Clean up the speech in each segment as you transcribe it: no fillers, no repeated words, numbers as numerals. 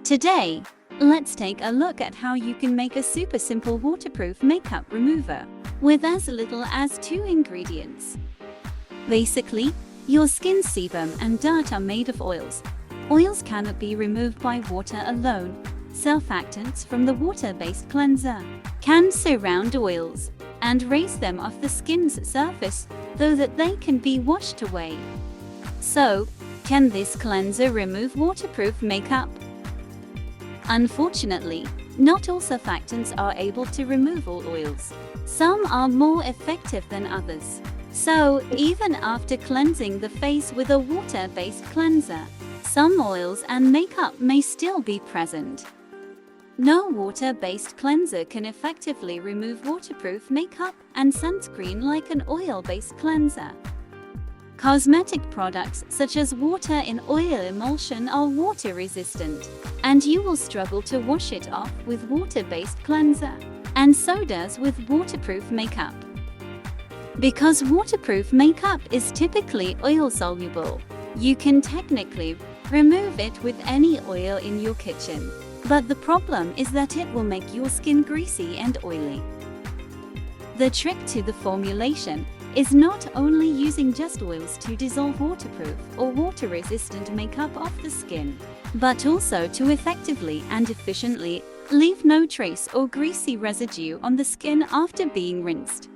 Today, let's take a look at how you can make a super simple waterproof makeup remover with as little as 2 ingredients. Basically, your skin sebum and dirt are made of oils. Oils cannot be removed by water alone. Surfactants from the water-based cleanser can surround oils and raise them off the skin's surface so that they can be washed away. So, can this cleanser remove waterproof makeup? Unfortunately, not all surfactants are able to remove all oils. Some are more effective than others. So, even after cleansing the face with a water-based cleanser, some oils and makeup may still be present. No water-based cleanser can effectively remove waterproof makeup and sunscreen like an oil-based cleanser. Cosmetic products such as water in oil emulsion are water-resistant, and you will struggle to wash it off with water-based cleanser, and so does with waterproof makeup. Because waterproof makeup is typically oil-soluble, you can technically remove it with any oil in your kitchen. But the problem is that it will make your skin greasy and oily. The trick to the formulation is not only using just oils to dissolve waterproof or water-resistant makeup off the skin, but also to effectively and efficiently leave no trace or greasy residue on the skin after being rinsed.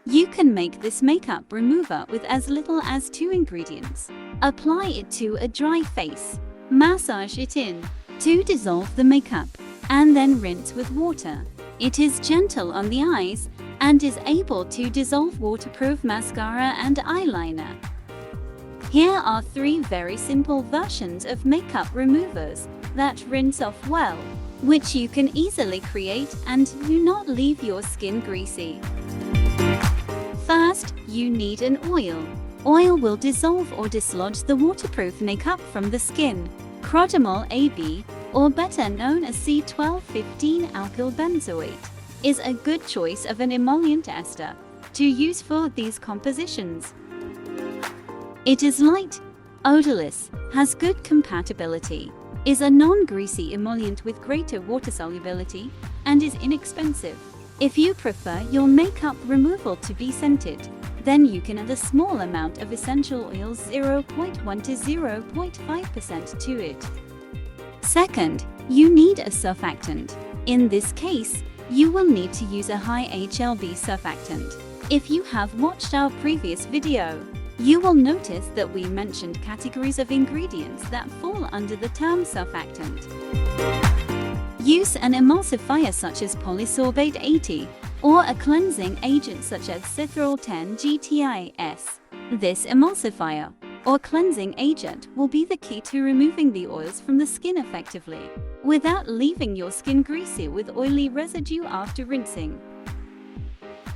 You can make this makeup remover with as little as 2 ingredients. Apply it to a dry face, massage it in to dissolve the makeup, and then rinse with water. It is gentle on the eyes and is able to dissolve waterproof mascara and eyeliner. Here are 3 very simple versions of makeup removers that rinse off well, which you can easily create and do not leave your skin greasy. First, you need an oil. Oil will dissolve or dislodge the waterproof makeup from the skin. Crotamol AB, or better known as C1215-alkyl benzoate, is a good choice of an emollient ester to use for these compositions. It is light, odorless, has good compatibility, is a non-greasy emollient with greater water solubility, and is inexpensive. If you prefer your makeup removal to be scented, then you can add a small amount of essential oils 0.1 to 0.5% to it. Second, you need a surfactant. In this case, you will need to use a high HLB surfactant. If you have watched our previous video, you will notice that we mentioned categories of ingredients that fall under the term surfactant. Use an emulsifier such as polysorbate 80 or a cleansing agent such as citral 10 GTIS. This emulsifier or cleansing agent will be the key to removing the oils from the skin effectively, without leaving your skin greasy with oily residue after rinsing.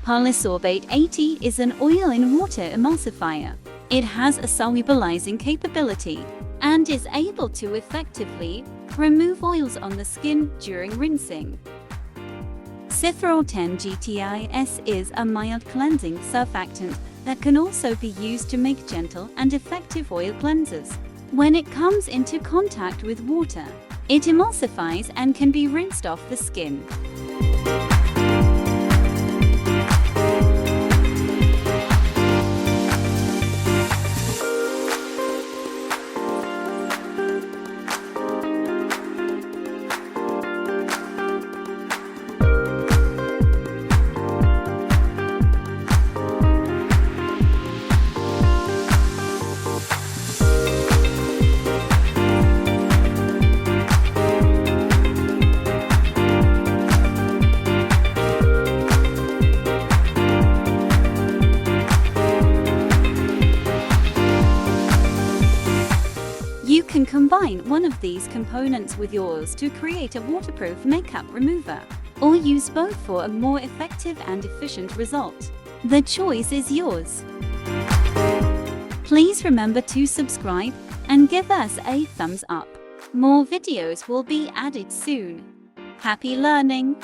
Polysorbate 80 is an oil in water emulsifier. It has a solubilizing capability and is able to effectively remove oils on the skin during rinsing. Citral 10 GTIS is a mild cleansing surfactant that can also be used to make gentle and effective oil cleansers. When it comes into contact with water, it emulsifies and can be rinsed off the skin. You can combine one of these components with your oils to create a waterproof makeup remover, or use both for a more effective and efficient result. The choice is yours. Please remember to subscribe and give us a thumbs up. More videos will be added soon. Happy learning!